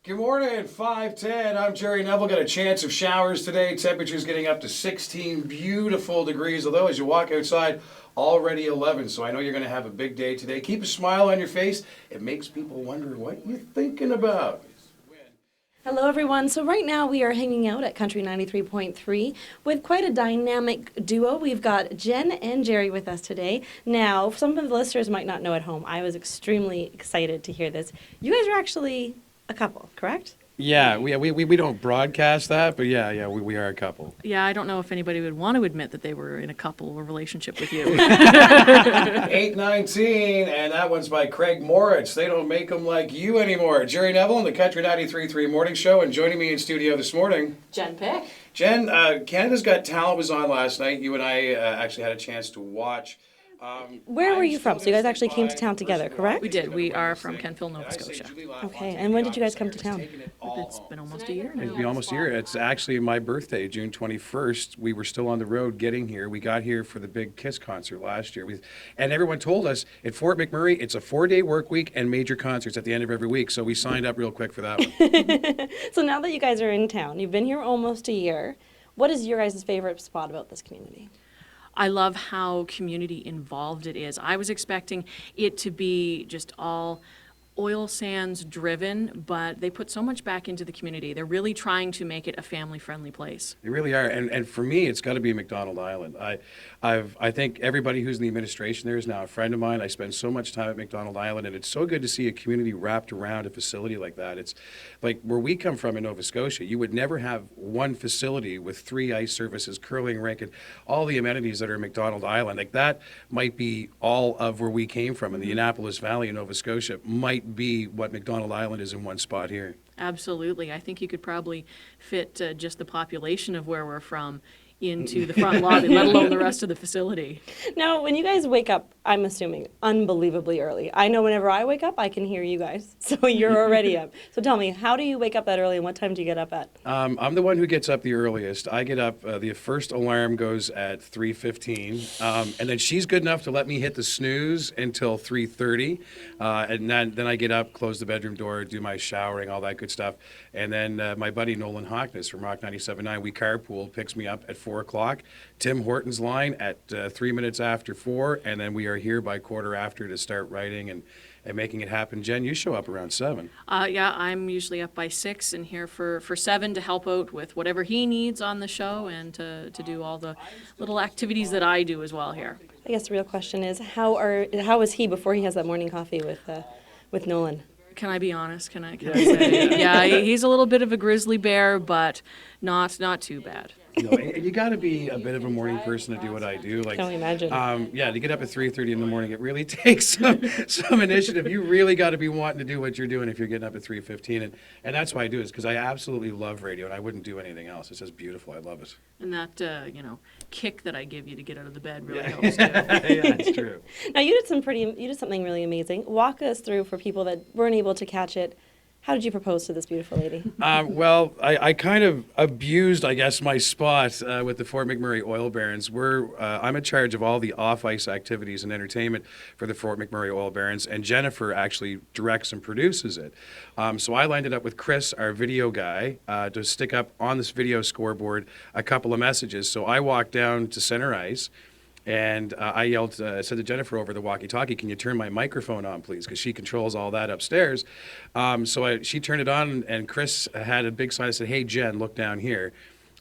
Good morning, 5:10. I'm Jerry Neville. Got a chance of showers today. Temperatures getting up to 16 beautiful degrees, although as you walk outside, already 11. So I know you're going to have a big day today. Keep a smile on your face. It makes people wonder what you're thinking about. Hello everyone. So right now we are hanging out at Country 93.3 with quite a dynamic duo. We've got Jen and Jerry with us today. Now, some of the listeners might not know at home, I was extremely excited to hear this. You guys are actually a couple, correct? Yeah, we don't broadcast that, but we are a couple. Yeah, I don't know if anybody would want to admit that they were in a couple or relationship with you. 8:19, and that one's by Craig Moritz. They don't make them like you anymore. Jerry Neville and the Country 93.3 Morning Show, and joining me in studio this morning, Jen Pick. Jen, Canada's Got Talent was on last night. You and I actually had a chance to watch. Where were you from? So you guys actually came to town together, correct? We did. We are from Kentville, Nova Scotia. Okay, and when did you guys come to town? It's been almost a year now. It'll be almost a year. It's actually my birthday, June 21st. We were still on the road getting here. We got here for the big Kiss concert last year. And everyone told us at Fort McMurray, it's a 4-day work week and major concerts at the end of every week. So we signed up real quick for that one. So now that you guys are in town, you've been here almost a year. What is your guys' favorite spot about this community? I love how community involved it is. I was expecting it to be just all oil sands driven, but they put so much back into the community. They're really trying to make it a family-friendly place. They really are, and for me, it's got to be McDonald Island. I think everybody who's in the administration there is now a friend of mine. I spend so much time at McDonald Island, and it's so good to see a community wrapped around a facility like that. It's like where we come from in Nova Scotia. You would never have one facility with 3 ice services, curling rink, and all the amenities that are in McDonald Island. Like that might be all of where we came from in the Annapolis Valley in Nova Scotia. Might be what McDonald Island is in one spot here. Absolutely. I think you could probably fit just the population of where we're from into the front lobby, let alone the rest of the facility. Now, when you guys wake up, I'm assuming, unbelievably early. I know whenever I wake up, I can hear you guys, so you're already up. So tell me, how do you wake up that early, and what time do you get up at? I'm the one who gets up the earliest. I get up, the first alarm goes at 3:15, and then she's good enough to let me hit the snooze until 3:30, and then I get up, close the bedroom door, do my showering, all that good stuff, and then my buddy Nolan Hockness from Rock 97.9, we carpool, picks me up at 4 o'clock. Tim Horton's line at 3 minutes after 4, and then we are here by quarter after to start writing and making it happen. Jen, you show up around 7. Yeah, I'm usually up by 6 and here for 7 to help out with whatever he needs on the show and to do all the little activities that I do as well here. I guess the real question is, how is he before he has that morning coffee with Nolan? Can I be honest? Can I say? Yeah, he's a little bit of a grizzly bear, but not too bad. No, and you got to be a bit of a morning person to do what I do. Like, Can only imagine. To get up at 3:30 in the morning, it really takes some initiative. You really got to be wanting to do what you're doing if you're getting up at 3:15, and that's why I do it, is because I absolutely love radio, and I wouldn't do anything else. It's just beautiful. I love it. And that kick that I give you to get out of the bed really helps too. Yeah, it's true. Now, you did something really amazing. Walk us through, for people that weren't able to catch it. How did you propose to this beautiful lady? Well, I kind of abused, I guess, my spot with the Fort McMurray Oil Barons. I'm in charge of all the off-ice activities and entertainment for the Fort McMurray Oil Barons, and Jennifer actually directs and produces it. So I lined it up with Chris, our video guy, to stick up on this video scoreboard a couple of messages. So I walked down to center ice, and I yelled, said to Jennifer over the walkie-talkie, "Can you turn my microphone on, please?" Because she controls all that upstairs. She turned it on, and Chris had a big sign that said, "Hey, Jen, look down here."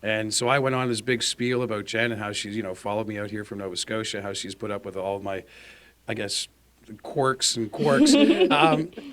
And so I went on this big spiel about Jen and how she's, followed me out here from Nova Scotia, how she's put up with all of my, I guess, quirks and quarks.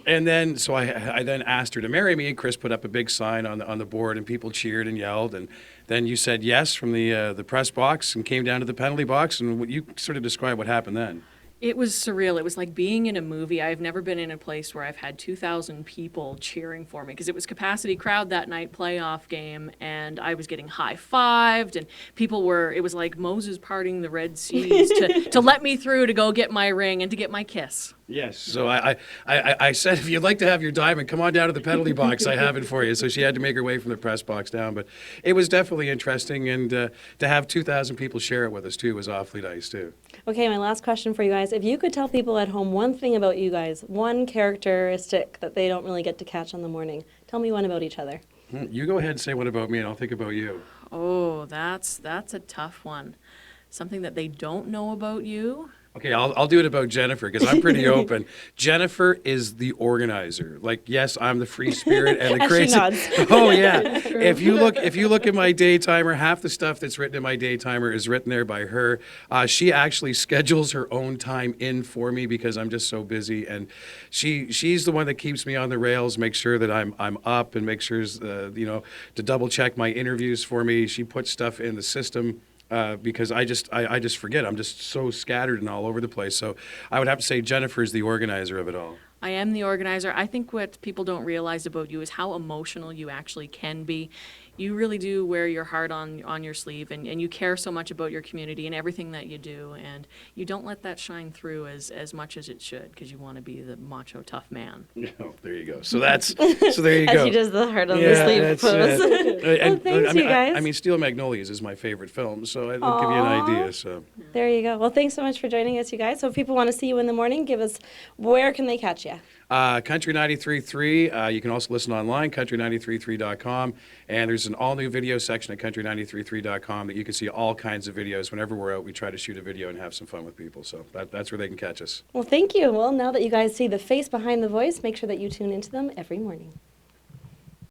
And then, so I then asked her to marry me, and Chris put up a big sign on the board, and people cheered and yelled, and then you said yes from the press box and came down to the penalty box, and you sort of describe what happened then. It was surreal. It was like being in a movie. I've never been in a place where I've had 2,000 people cheering for me, because it was capacity crowd that night, playoff game, and I was getting high-fived, and it was like Moses parting the Red Seas to let me through to go get my ring and to get my kiss. Yes. So I said, if you'd like to have your diamond, come on down to the penalty box. I have it for you. So she had to make her way from the press box down. But it was definitely interesting. And to have 2,000 people share it with us, too, was awfully nice, too. Okay, my last question for you guys. guys, if you could tell people at home one thing about you guys, one characteristic that they don't really get to catch on the morning, tell me one about each other. You go ahead and say one about me, and I'll think about you. Oh, that's a tough one. Something that they don't know about you. Okay, I'll do it about Jennifer because I'm pretty open. Jennifer is the organizer. Like, yes, I'm the free spirit and the As she crazy. nods. Oh yeah. If you look at my day timer, half the stuff that's written in my day timer is written there by her. She actually schedules her own time in for me because I'm just so busy, and she's the one that keeps me on the rails, makes sure that I'm up, and makes sure to double check my interviews for me. She puts stuff in the system. Because I just forget. I'm just so scattered and all over the place. So I would have to say Jennifer is the organizer of it all. I am the organizer. I think what people don't realize about you is how emotional you actually can be. You really do wear your heart on your sleeve, and you care so much about your community and everything that you do, and you don't let that shine through as much as it should because you want to be the macho tough man. Oh, there you go. So there you As go. she does the heart on the sleeve that's pose. And, thanks, you guys. I mean, Steel Magnolias is my favorite film, so I'll give you an idea. So There you go. Well, thanks so much for joining us, you guys. So if people want to see you in the morning, where can they catch you? Country 93.3. You can also listen online, country933.com. And there's an all-new video section at country933.com that you can see all kinds of videos. Whenever we're out, we try to shoot a video and have some fun with people. So that's where they can catch us. Well, thank you. Well, now that you guys see the face behind the voice, make sure that you tune into them every morning.